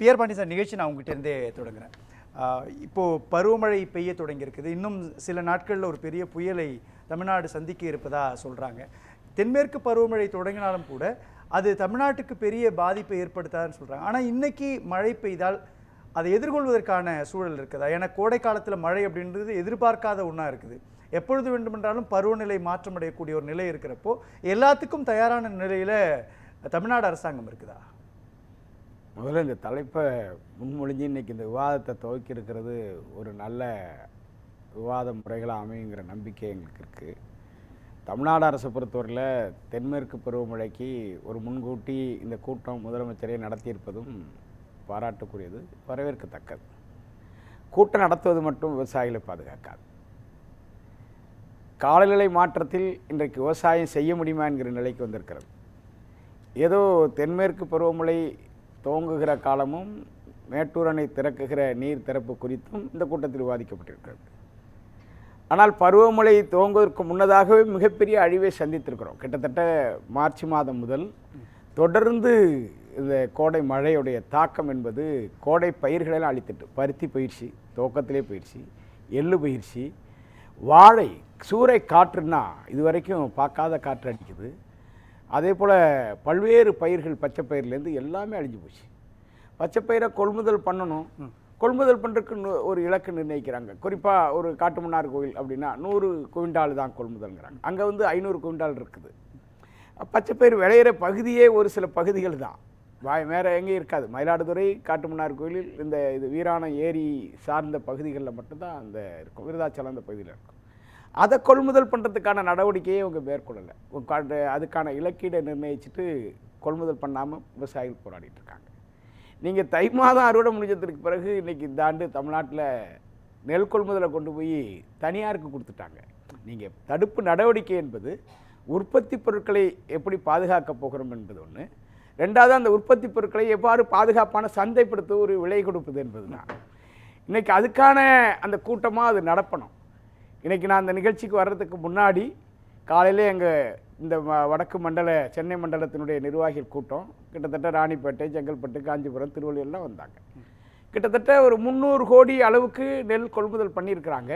Pier Pandi sir, நிகழ்ச்சி நான் உங்ககிட்ட இருந்தே தொடங்குறேன். இப்போது பருவமழை பெய்ய தொடங்கியிருக்குது. இன்னும் சில நாட்களில் ஒரு பெரிய புயலை தமிழ்நாடு சந்திக்க இருப்பதா சொல்கிறாங்க. தென்மேற்கு பருவமழை தொடங்கினாலும் கூட அது தமிழ்நாட்டுக்கு பெரிய பாதிப்பை ஏற்படுத்தாதுன்னு சொல்கிறாங்க. ஆனால் இன்னைக்கு மழை பெய்தால் அதை எதிர்கொள்வதற்கான சூழல் இருக்குதா? ஏன்னா கோடை காலத்தில் மழை அப்படின்றது எதிர்பார்க்காத ஒன்றா இருக்குது. எப்பொழுது வேண்டுமென்றாலும் பருவநிலை மாற்றமடையக்கூடிய ஒரு நிலை இருக்கிறப்போ எல்லாத்துக்கும் தயாரான நிலையில் தமிழ்நாடு அரசாங்கம் இருக்குதா? முதல்ல இந்த தலைப்பை முன்மொழிஞ்சு இன்றைக்கி இந்த விவாதத்தை துவக்கி இருக்கிறது ஒரு நல்ல விவாத முறைகளாக அமையுங்கிற நம்பிக்கை எங்களுக்கு இருக்குது. தமிழ்நாடு அரசை பொறுத்தவரையில் தென்மேற்கு பருவமழைக்கு ஒரு முன்கூட்டி இந்த கூட்டம் முதலமைச்சரை நடத்தியிருப்பதும் பாராட்டுக்குரியது, வரவேற்கத்தக்கது. கூட்டம் நடத்துவது மட்டும் விவசாயிகளை பாதுகாக்காது. காலநிலை மாற்றத்தில் இன்றைக்கு விவசாயம் செய்ய முடியுமா என்கிற நிலைக்கு வந்திருக்கிறது. ஏதோ தென்மேற்கு பருவமழை துவங்குகிற காலமும் மேட்டூர் அணை திறக்குகிற நீர் திறப்பு குறித்தும் இந்த கூட்டத்தில் விவாதிக்கப்பட்டிருக்கிறது. ஆனால் பருவமழை துவங்குவதற்கு முன்னதாகவே மிகப்பெரிய அழிவை சந்தித்திருக்கிறோம். கிட்டத்தட்ட மார்ச் மாதம் முதல் தொடர்ந்து இந்த கோடை மழையுடைய தாக்கம் என்பது கோடை பயிர்களெல்லாம் அழித்துட்டு, பருத்தி பயிற்சி துவக்கத்திலே பயிற்சி, எள்ளு பயிற்சி, வாழை, சூறை காற்றுன்னா இது வரைக்கும் பார்க்காத காற்று அடிக்குது. அதே போல் பல்வேறு பயிர்கள், பச்சை பயிர்லேருந்து எல்லாமே அழிஞ்சு போச்சு. பச்சை பயிரை கொள்முதல் பண்ணணும், கொள்முதல் பண்ணுறதுக்கு ஒரு இலக்கு நிர்ணயிக்கிறாங்க. குறிப்பாக ஒரு காட்டுமன்னார் கோயில் அப்படின்னா 100 குவிண்டால் தான் கொள்முதல்ங்கிறாங்க. அங்கே 500 குவிண்டால் இருக்குது. பச்சை பயிர் விளையிற பகுதியே ஒரு சில பகுதிகள் தான், வேறு எங்கேயும் இருக்காது. மயிலாடுதுறை, காட்டுமன்னார் கோயிலில் இது வீராணம் ஏரி சார்ந்த பகுதிகளில் மட்டும்தான் அந்த இருக்கும், விருதாச்சலம் அந்த பகுதியில் இருக்கும். அதை கொள்முதல் பண்ணுறதுக்கான நடவடிக்கையை அவங்க மேற்கொள்ளலை. அதுக்கான இலக்கீடை நிர்ணயிச்சுட்டு கொள்முதல் பண்ணாமல் விவசாயிகள் போராடிட்டு இருக்காங்க. நீங்கள் தை மாதம் அறுவடை முடிஞ்சதுக்கு பிறகு இன்றைக்கி இந்த ஆண்டு தமிழ்நாட்டில் நெல் கொள்முதலை கொண்டு போய் தனியாருக்கு கொடுத்துட்டாங்க. நீங்கள் தடுப்பு நடவடிக்கை என்பது உற்பத்தி பொருட்களை எப்படி பாதுகாக்க போகிறோம் என்பது ஒன்று, ரெண்டாவது அந்த உற்பத்தி பொருட்களை எவ்வாறு பாதுகாப்பான சந்தைப்படுத்த ஒரு விலை கொடுப்பது என்பது தான். இன்றைக்கி அதுக்கான அந்த கூட்டமாக அது நடப்பணும். இன்றைக்கி நான் அந்த நிகழ்ச்சிக்கு வர்றதுக்கு முன்னாடி காலையிலே எங்கள் இந்த வடக்கு மண்டல சென்னை மண்டலத்தினுடைய நிர்வாகிகள் கூட்டம் கிட்டத்தட்ட ராணிப்பேட்டை, செங்கல்பட்டு, காஞ்சிபுரம், திருவள்ளூர்லாம் வந்தாங்க. கிட்டத்தட்ட ஒரு 300 கோடி அளவுக்கு நெல் கொள்முதல் பண்ணியிருக்கிறாங்க.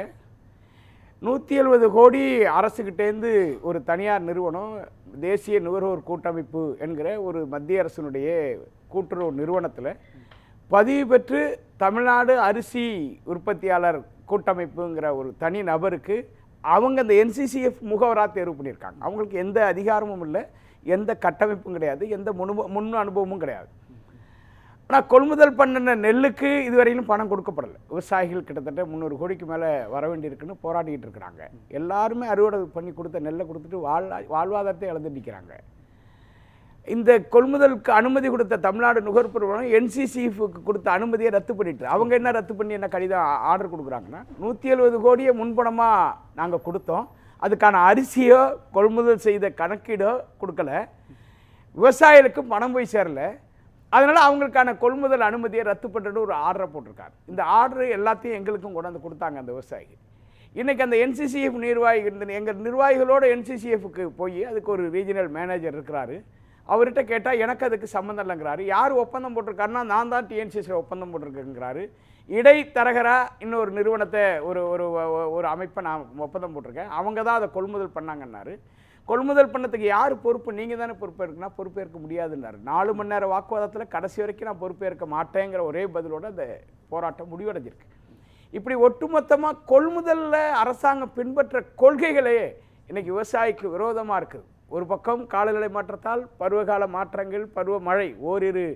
170 கோடி அரசுக்கிட்டேருந்து ஒரு தனியார் நிறுவனம், தேசிய நுகர்வோர் கூட்டமைப்பு என்கிற ஒரு மத்திய அரசினுடைய கூட்டுறவு நிறுவனத்தில் பதிவு பெற்று தமிழ்நாடு அரிசி உற்பத்தியாளர் கூட்டமைப்புங்கிற ஒரு தனி நபருக்கு அவங்க அந்த NCCF முகவராக தேர்வு பண்ணியிருக்காங்க. அவங்களுக்கு எந்த அதிகாரமும் இல்லை, எந்த கட்டமைப்பும் கிடையாது, எந்த முன் அனுபவமும் கிடையாது. ஆனால் கொள்முதல் பண்ணின நெல்லுக்கு இதுவரையிலும் பணம் கொடுக்கப்படலை. விவசாயிகள் கிட்டத்தட்ட 300 கோடிக்கு மேலே வர வேண்டியிருக்குன்னு போராடிக்கிட்டு இருக்கிறாங்க. எல்லாருமே அறுவடை பண்ணி கொடுத்த நெல்லை கொடுத்துட்டு வாழ்வாதாரத்தை இழந்து நிற்கிறாங்க. இந்த கொள்முதலுக்கு அனுமதி கொடுத்த தமிழ்நாடு நுகர்பொருள் NCCFக்கு கொடுத்த அனுமதியை ரத்து பண்ணிட்டு, அவங்க என்ன ரத்து பண்ணி என்ன கடிதம் ஆர்டர் கொடுக்குறாங்கன்னா 170 கோடியை முன்பணமாக நாங்கள் கொடுத்தோம், அதுக்கான அரிசியோ கொள்முதல் செய்த கணக்கீடோ கொடுக்கல, விவசாயிகளுக்கு பணம் போய் சேரலை, அதனால் அவங்களுக்கான கொள்முதல் அனுமதியை ரத்து பண்ணுறது ஒரு ஆர்டரை போட்டிருக்காரு. இந்த ஆர்டர் எல்லாத்தையும் எங்களுக்கும் கொண்டாந்து கொடுத்தாங்க அந்த விவசாயிகள். இன்றைக்கி அந்த NCCF நிர்வாகிகள், எங்கள் நிர்வாகிகளோட NCCFக்கு போய் அதுக்கு ஒரு ரீஜனல் மேனேஜர் இருக்கிறாரு, அவர்கிட்ட கேட்டால் எனக்கு அதுக்கு சம்மந்தம் இல்லைங்கிறாரு. யார் ஒப்பந்தம் போட்டிருக்காருன்னா நான் தான் TNCCயில் ஒப்பந்தம் போட்டிருக்கேங்கிறாரு. இடைத்தரகராக இன்னொரு நிறுவனத்தை ஒரு அமைப்பை நான் ஒப்பந்தம் போட்டிருக்கேன், அவங்க தான் அதை கொள்முதல் பண்ணாங்கன்னாரு. கொள்முதல் பண்ணதுக்கு யார் பொறுப்பு? நீங்கள் தானே பொறுப்பேற்குனா பொறுப்பேற்க முடியாதுன்னாரு. 4 மணி நேர வாக்குவாதத்தில் கடைசி வரைக்கும் நான் பொறுப்பேற்க மாட்டேங்கிற ஒரே பதிலோடு அந்த போராட்டம் முடிவடைஞ்சிருக்கு. இப்படி ஒட்டுமொத்தமாக கொள்முதலில் அரசாங்கம் பின்பற்ற கொள்கைகளே இன்றைக்கி விவசாயிக்கு விரோதமாக இருக்குது. ஒரு பக்கம் காலநிலை மாற்றத்தால் பருவகால மாற்றங்கள், பருவமழை ஓரிரு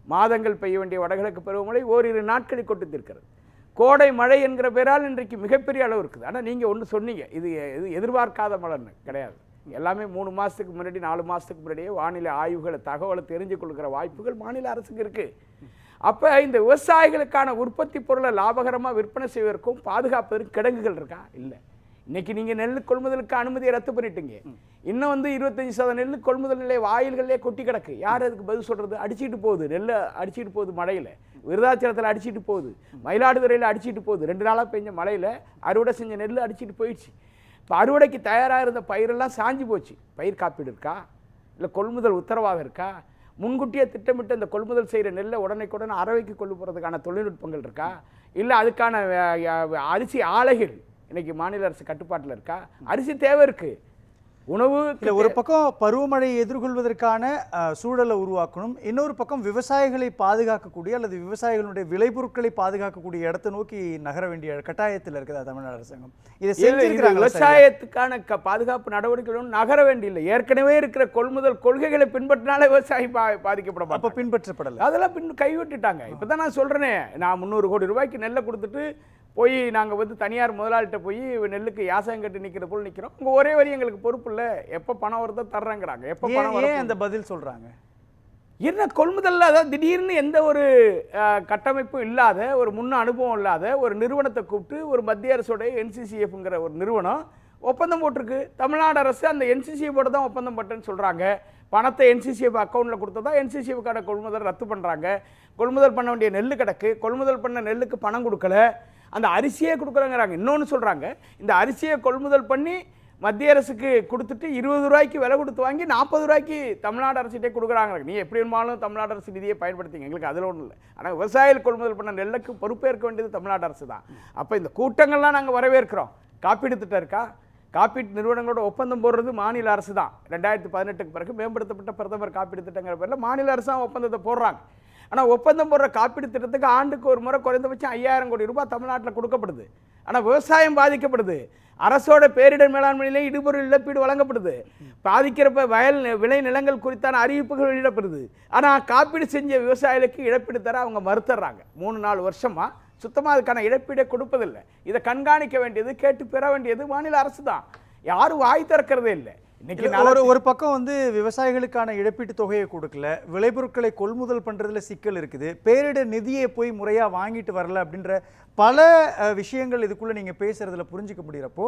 மாதங்கள் பெய்ய வேண்டிய வடகிழக்கு பருவமழை ஓரிரு நாட்களில் கொட்டித்திருக்கிறது. கோடை மழை என்கிற பேரால் இன்றைக்கு மிகப்பெரிய அளவு இருக்குது. ஆனால் நீங்கள் ஒன்று சொன்னீங்க, இது எதிர்பார்க்காத மழைன்னு கிடையாது. எல்லாமே 3 மாதத்துக்கு முன்னாடி 4 மாதத்துக்கு முன்னாடியே வானிலை ஆய்வுகளை தகவலை தெரிஞ்சு கொள்கிற வாய்ப்புகள் மாநில அரசுக்கு இருக்குது. அப்போ இந்த விவசாயிகளுக்கான உற்பத்தி பொருளை லாபகரமாக விற்பனை செய்வதற்கும் பாதுகாப்பதற்கும் கிடங்குகள் இருக்கா? இல்லை. இன்றைக்கி நீங்கள் நெல் கொள்முதலுக்கு அனுமதியை ரத்து பண்ணிட்டீங்க. இன்னும் 25% நெல் கொள்முதல் நிலை வாயில்களே கொட்டி கிடக்கு. யார் அதுக்கு பதில் சொல்கிறது? அடிச்சுட்டு போகுது, நெல்லை அடிச்சுட்டு போகுது, மழையில் விருதாச்சலத்தில் அடிச்சுட்டு போகுது, மயிலாடுதுறையில் அடிச்சுட்டு போகுது. 2 நாளாக பெஞ்ச மழையில் அறுவடை செஞ்ச நெல் அடிச்சுட்டு போயிடுச்சு. இப்போ அறுவடைக்கு தயாராக இருந்த பயிரெல்லாம் சாஞ்சு போச்சு. பயிர் காப்பீடு இருக்கா? இல்லை கொள்முதல் உத்தரவாதம் இருக்கா? முன்கூட்டியே திட்டமிட்டு அந்த கொள்முதல் செய்கிற நெல்லை உடனே அரவைக்கு கொண்டு போகிறதுக்கான தொழில்நுட்பங்கள் இருக்கா? இல்லை அதுக்கான அரிசி ஆலைகள் இன்னைக்கு மாநில அரசு கட்டுப்பாட்டில் இருக்கா? அரிசி தேவை இருக்குது. உணவு ஒரு பக்கம் பருவமழையை எதிர்கொள்வதற்கான சூழலை உருவாக்கணும், இன்னொரு பக்கம் விவசாயிகளை பாதுகாக்கக்கூடிய அல்லது விவசாயிகளுடைய விளைபொருட்களை பாதுகாக்கக்கூடிய இடத்தை நோக்கி நகர வேண்டிய கட்டாயத்தில் இருக்குதா தமிழ்நாடு அரசாங்கம்? இதை விவசாயத்துக்கான பாதுகாப்பு நடவடிக்கைகளும் நகர வேண்டியில்லை. ஏற்கனவே இருக்கிற கொள்முதல் கொள்கைகளை பின்பற்றினாலே விவசாயி பாதிக்கப்பட அப்போ பின்பற்றப்படலை, அதெல்லாம் கைவிட்டுட்டாங்க. இப்போதான் நான் சொல்றேனே, நான் 300 கோடி ரூபாய்க்கு நெல்லை கொடுத்துட்டு போய் நாங்கள் வந்து தனியார் முதலாளிகிட்ட போய் நெல்லுக்கு யாசகம் கட்டி நிற்கிற போல் நிற்கிறோம். உங்கள் ஒரே வரி எங்களுக்கு பொறுப்பு இல்லை, எப்போ பணம் வருதோ தர்றேங்கிறாங்க. எப்போ பணம் வரும் அந்த பதில் சொல்கிறாங்க. என்ன கொள்முதலில் அதாவது திடீர்னு எந்த ஒரு கட்டமைப்பும் இல்லாத, ஒரு முன்ன அனுபவம் இல்லாத ஒரு நிறுவனத்தை கூப்பிட்டு ஒரு மத்திய அரசோடைய NCCFங்கிற ஒரு நிறுவனம் ஒப்பந்தம் போட்டிருக்கு. தமிழ்நாடு அரசு அந்த NCCFோட தான் ஒப்பந்தம் போட்டேன்னு சொல்கிறாங்க. பணத்தை NCCF அக்கௌண்ட்டில் கொடுத்ததா NCCFக்கான கொள்முதல் ரத்து பண்ணுறாங்க. கொள்முதல் பண்ண வேண்டிய நெல் கிடக்கு, கொள்முதல் பண்ண நெல்லுக்கு பணம் கொடுக்கல, அந்த அரிசியே கொடுக்குறேங்கிறாங்க. இன்னொன்று சொல்கிறாங்க, இந்த அரிசியை கொள்முதல் பண்ணி மத்திய அரசுக்கு கொடுத்துட்டு 20 ரூபாய்க்கு விலை கொடுத்து வாங்கி 40 ரூபாய்க்கு தமிழ்நாடு அரசிட்டே கொடுக்குறாங்க. நீ எப்படி இருந்தாலும் தமிழ்நாடு அரசு நிதியை பயன்படுத்திங்க, எங்களுக்கு அதில் ஒன்றும் இல்லை. ஆனால் விவசாயிகள் கொள்முதல் பண்ண நெல்லுக்கு பொறுப்பேற்க வேண்டியது தமிழ்நாடு அரசு தான். அப்போ இந்த கூட்டங்கள்லாம் நாங்கள் வரவேற்கிறோம். காப்பீடு திட்டம் இருக்கா? காப்பீட்டு நிறுவனங்களோட ஒப்பந்தம் போடுறது மாநில அரசு தான். 2018க்கு பிறகு மேம்படுத்தப்பட்ட பிரதமர் காப்பீடு திட்டங்கிற பேரில் மாநில அரசு தான் ஒப்பந்தத்தை போடுறாங்க. ஆனால் ஒப்பந்தம் போடுற காப்பீடு திட்டத்துக்கு ஆண்டுக்கு ஒரு முறை குறைந்தபட்சம் 5000 கோடி ரூபாய் தமிழ்நாட்டில் கொடுக்கப்படுது. ஆனால் விவசாயம் பாதிக்கப்படுது. அரசோட பேரிடர் மேலாண்மையிலே இடுபொருள் இழப்பீடு வழங்கப்படுது. பாதிக்கிறப்ப வயல் விளை நிலங்கள் குறித்தான அறிவிப்புகள் வெளியிடப்படுது. ஆனால் காப்பீடு செஞ்ச விவசாயிகளுக்கு இழப்பீடு தர அவங்க மறுத்துறாங்க. 3-4 வருஷமாக சுத்தமாக அதுக்கான இழப்பீடை கொடுப்பதில்லை. இதை கண்காணிக்க வேண்டியது, கேட்டு பெற வேண்டியது மாநில அரசு தான். யாரும் வாய் திறக்கிறதே இல்லை. ஒரு பக்கம் வந்து விவசாயிகளுக்கான இழப்பீட்டு தொகையை கொடுக்கல, விளைபொருட்களை கொள்முதல் பண்றதுல சிக்கல் இருக்குது, பேரிடர் நிதியை போய் முறையா வாங்கிட்டு வரல அப்படின்ற பல விஷயங்கள் இதுக்குள்ள நீங்க பேசுறதுல புரிஞ்சுக்க முடியறப்போ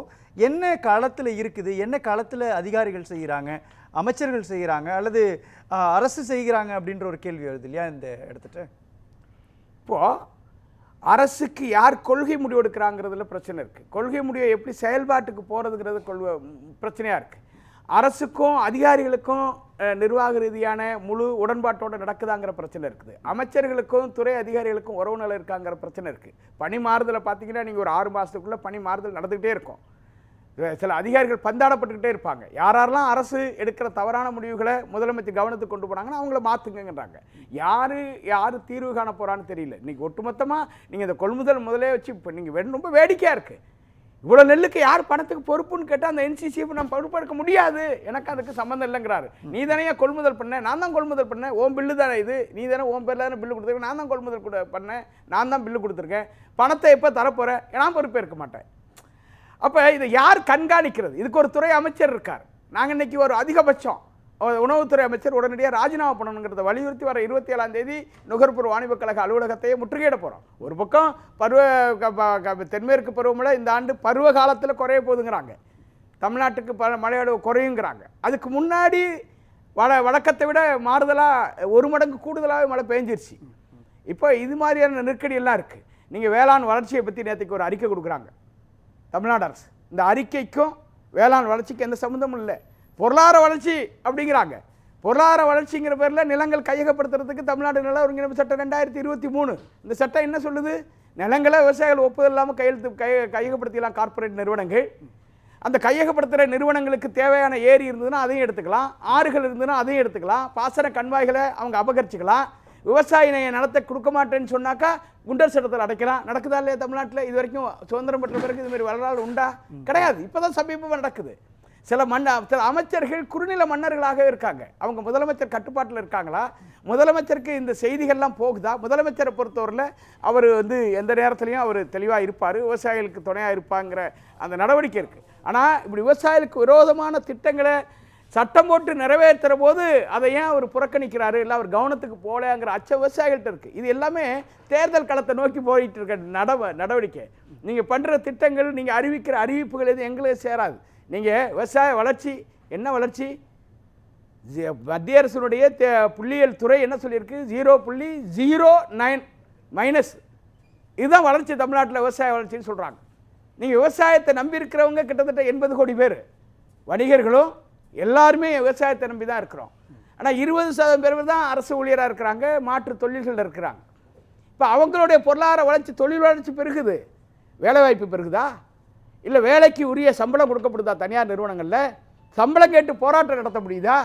என்ன காலத்துல இருக்குது, என்ன காலத்துல அதிகாரிகள் செய்யறாங்க, அமைச்சர்கள் செய்யறாங்க அல்லது அரசு செய்கிறாங்க அப்படின்ற ஒரு கேள்வி வருது இல்லையா இந்த இடத்துல? இப்போ அரசுக்கு யார் கொள்கை முடிவு எடுக்கிறாங்கிறதுல பிரச்சனை இருக்கு. கொள்கை முடிவை எப்படி செயல்பாட்டுக்கு போறதுங்கிறது பிரச்சனையா இருக்கு. அரசுக்கும் அதிகாரிகளுக்கும் நிர்வாக ரீதியான முழு உடன்பாட்டோடு நடக்குதாங்கிற பிரச்சனை இருக்குது. அமைச்சர்களுக்கும் துறை அதிகாரிகளுக்கும் உறவு நிலை இருக்காங்கிற பிரச்சனை இருக்குது. பணி மாறுதலை பார்த்தீங்கன்னா நீங்கள் ஒரு 6 மாதத்துக்குள்ளே பணி மாறுதல் நடந்துக்கிட்டே இருக்கும். சில அதிகாரிகள் பந்தாடப்பட்டுக்கிட்டே இருப்பாங்க. யாரெல்லாம் அரசு எடுக்கிற தவறான முடிவுகளை முதலமைச்சர் கவனத்துக்கு கொண்டு போனாங்கன்னா அவங்கள மாற்றுங்கன்றாங்க. யார் தீர்வு காண போகிறான்னு தெரியல. இன்றைக்கி ஒட்டுமொத்தமாக நீங்கள் இந்த கொள்முதல் முதலே வச்சு இப்போ நீங்கள் ரொம்ப வேடிக்கையாக இருக்குது. இவ்வளோ நெல்லுக்கு யார் பணத்துக்கு பொறுப்புன்னு கேட்டால் அந்த NCCF நான் பொறுப்பெடுக்க முடியாது, எனக்கு அதுக்கு சம்மந்தம் இல்லைங்கிறாரு. நீ தானே கொள்முதல் பண்ணேன், நான் தான் கொள்முதல் பண்ணேன், ஓன் பில்லு தானே இது, நீ தானே ஓன் பேரில் தானே பில்லு கொடுத்துருக்கேன், நான் தான் கொள்முதல் பண்ணேன், நான் தான் பில்லு கொடுத்துருக்கேன், பணத்தை எப்போ தரப்போகிறேன், நான் பொறுப்பேற்க மாட்டேன். அப்போ இதை யார் கண்காணிக்கிறது? இதுக்கு ஒரு துறை அமைச்சர் இருக்கார். நாங்கள் இன்றைக்கி ஒரு அதிகபட்சம் உணவுத்துறை அமைச்சர் உடனடியாக ராஜினாமா பண்ணணுங்கிறத வலியுறுத்தி வர 27ஆம் தேதி நுகர்பொருள் வாணிபக் கழக அலுவலகத்தையே முற்றுகையிட போகிறோம். ஒரு பக்கம் தென்மேற்கு பருவமழை இந்த ஆண்டு பருவ காலத்தில் குறைய போகுதுங்கிறாங்க. தமிழ்நாட்டுக்கு மழையோட குறையுங்கிறாங்க. அதுக்கு முன்னாடி வழக்கத்தை விட மாறுதலாக 1 மடங்கு கூடுதலாகவே மழை பெஞ்சிருச்சு. இப்போ இது மாதிரியான நெருக்கடியெல்லாம் இருக்குது. நீங்கள் வேளாண் வளர்ச்சியை பற்றி நேற்றுக்கு ஒரு அறிக்கை கொடுக்குறாங்க தமிழ்நாடு அரசு. இந்த அறிக்கைக்கும் வேளாண் வளர்ச்சிக்கு எந்த சம்மந்தமும் இல்லை. பொருளாதார வளர்ச்சி அப்படிங்கிறாங்க. பொருளாதார வளர்ச்சிங்கிற பேரில் நிலங்கள் கையகப்படுத்துறதுக்கு தமிழ்நாடு நில ஒருங்கிணைப்பு சட்டம் 2023 இந்த சட்டம் என்ன சொல்லுது? நிலங்களை விவசாயிகள் ஒப்புதல் இல்லாமல் கையகப்படுத்திக்கலாம் கார்ப்பரேட் நிறுவனங்கள். அந்த கையகப்படுத்துகிற நிறுவனங்களுக்கு தேவையான ஏரி இருந்ததுன்னா அதையும் எடுத்துக்கலாம், ஆறுகள் இருந்ததுன்னா அதையும் எடுத்துக்கலாம், பாசன கண்வாய்களை அவங்க அபகரிச்சுக்கலாம். விவசாய நிலத்தை கொடுக்க மாட்டேன்னு சொன்னாக்கா குண்டர் சட்டத்தில் அடைக்கலாம். நடக்குதா இல்லையா தமிழ்நாட்டில்? இது வரைக்கும் சுதந்திரம் பெற்ற பிறகு இது மாதிரி வரலாறு உண்டா? கிடையாது. இப்போ தான் சமீபமாக நடக்குது. சில அமைச்சர்கள் குறுநில மன்னர்களாக இருக்காங்க. அவங்க முதலமைச்சர் கட்டுப்பாட்டில் இருக்காங்களா? முதலமைச்சருக்கு இந்த செய்திகள்லாம் போகுதா? முதலமைச்சரை பொறுத்தவரையில் அவர் வந்து எந்த நேரத்துலையும் அவர் தெளிவாக இருப்பார், விவசாயிகளுக்கு துணையாக இருப்பாங்கிற அந்த நடவடிக்கை இருக்குது. ஆனால் இப்படி விவசாயிகளுக்கு விரோதமான திட்டங்களை சட்டம் போட்டு நிறைவேற்றுற போது அதை ஏன் அவர் புறக்கணிக்கிறாரு, இல்லை அவர் கவனத்துக்கு போகலைங்கிற அச்ச விவசாயிகள்கிட்ட இருக்குது. இது எல்லாமே தேர்தல் களத்தை நோக்கி போயிட்டு இருக்க நடவடிக்கை. நீங்கள் பண்ணுற திட்டங்கள், நீங்கள் அறிவிக்கிற அறிவிப்புகள் எதுவும் எங்களுக்கு சேராது. நீங்கள் விவசாய வளர்ச்சி என்ன வளர்ச்சி? மத்திய அரசினுடைய புள்ளியியல் துறை என்ன சொல்லியிருக்கு? 0.09 மைனஸ். இதுதான் வளர்ச்சி தமிழ்நாட்டில் விவசாய வளர்ச்சின்னு சொல்கிறாங்க. நீங்கள் விவசாயத்தை நம்பி இருக்கிறவங்க கிட்டத்தட்ட 80 கோடி பேர், வணிகர்களும் எல்லாருமே விவசாயத்தை நம்பி தான் இருக்கிறோம். ஆனால் 20% பேர் தான் அரசு ஊழியராக இருக்கிறாங்க, மாற்று தொழில்கள் இருக்கிறாங்க. இப்போ அவங்களுடைய பொருளாதார வளர்ச்சி, தொழில் வளர்ச்சி பெருகுது, வேலைவாய்ப்பு பெருகுதா? இல்லை வேலைக்கு உரிய சம்பளம் கொடுக்கப்படுதா? தனியார் நிறுவனங்களில் சம்பளம் கேட்டு போராட்டம் நடத்த முடியுதா?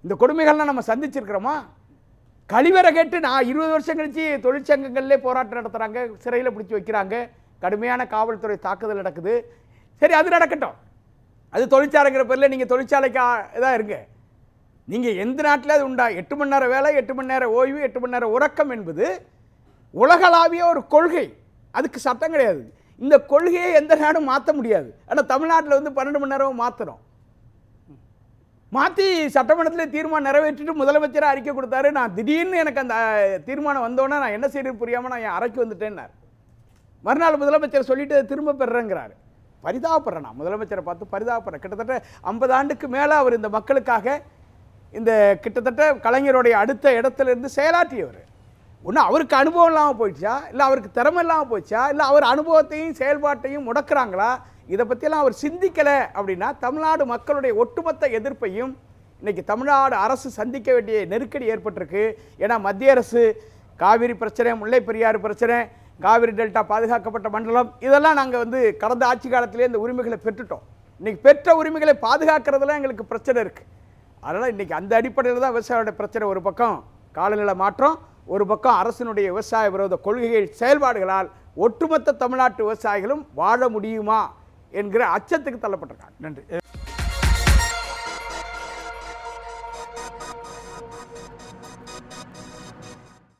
இந்த கொடுமைகள்லாம் நம்ம சந்திச்சிருக்கிறோமா? கழிவறை கேட்டு நான் 20 வருஷம் கழிச்சு தொழிற்சங்கங்கள்லே போராட்டம் நடத்துகிறாங்க, சிறையில் பிடிச்சி வைக்கிறாங்க, கடுமையான காவல்துறை தாக்குதல் நடக்குது. சரி, அது நடக்கட்டும், அது தொழிற்சாலைங்கிற பேரில் நீங்கள் தொழிற்சாலைக்கு இதாக இருங்க. நீங்கள் எந்த நாட்டில் அது உண்டா? 8 மணி நேரம் வேலை, 8 மணி நேரம் ஓய்வு, 8 மணி நேரம் உறக்கம் என்பது உலகளாவிய ஒரு கொள்கை, அதுக்கு சட்டம் கிடையாது. இந்த கொள்கையை எந்த நாடும் மாற்ற முடியாது. ஆனால் தமிழ்நாட்டில் வந்து 12 மணி நேரம் மாற்றுறோம். மாற்றி சட்டமன்றத்தில் தீர்மானம் நிறைவேற்றிட்டு முதலமைச்சராக அறிக்கை கொடுத்தாரு. நான் திடீர்னு எனக்கு அந்த தீர்மானம் வந்தோன்னே நான் என்ன செய்யறது புரியாமல் நான் என் அறைக்கு வந்துட்டேன்னார். மறுநாள் முதலமைச்சர் சொல்லிட்டு திரும்ப பெறுறேங்கிறாரு. பரிதாபப்படுறேன், நான் முதலமைச்சரை பார்த்து பரிதாபப்படுறேன். கிட்டத்தட்ட 50 ஆண்டுக்கு மேலே அவர் இந்த மக்களுக்காக, இந்த கிட்டத்தட்ட கலைஞருடைய அடுத்த இடத்துல இருந்து செயலாற்றியவர். ஒன்று அவருக்கு அனுபவம் இல்லாமல் போயிடுச்சா, இல்லை அவருக்கு திறமை இல்லாமல் போயிடுச்சா, இல்லை அவர் அனுபவத்தையும் செயல்பாட்டையும் முடக்கிறாங்களா? இதை பற்றியெல்லாம் அவர் சிந்திக்கலை அப்படின்னா தமிழ்நாடு மக்களுடைய ஒட்டுமொத்த எதிர்ப்பையும் இன்றைக்கி தமிழ்நாடு அரசு சந்திக்க வேண்டிய நெருக்கடி ஏற்பட்டிருக்கு. ஏன்னா மத்திய அரசு காவிரி பிரச்சனை, முல்லை பெரியாறு பிரச்சனை, காவிரி டெல்டா பாதுகாக்கப்பட்ட மண்டலம், இதெல்லாம் நாங்கள் வந்து கடந்த ஆட்சி காலத்திலே இந்த உரிமைகளை பெற்றுட்டோம். இன்றைக்கி பெற்ற உரிமைகளை பாதுகாக்கிறதுலாம் எங்களுக்கு பிரச்சனை இருக்குது. அதனால் இன்றைக்கி அந்த அடிப்படையில் தான் விவசாயியோட பிரச்சனை. ஒரு பக்கம் காலநிலை மாற்றம், ஒரு பக்கம் அரசினுடைய விவசாய விரோத கொள்கைகள் செயல்பாடுகளால் ஒட்டுமொத்த தமிழ்நாட்டு விவசாயிகளும் வாழ முடியுமா என்கிற அச்சத்துக்கு தள்ளப்பட்டிருக்காங்க. நன்றி.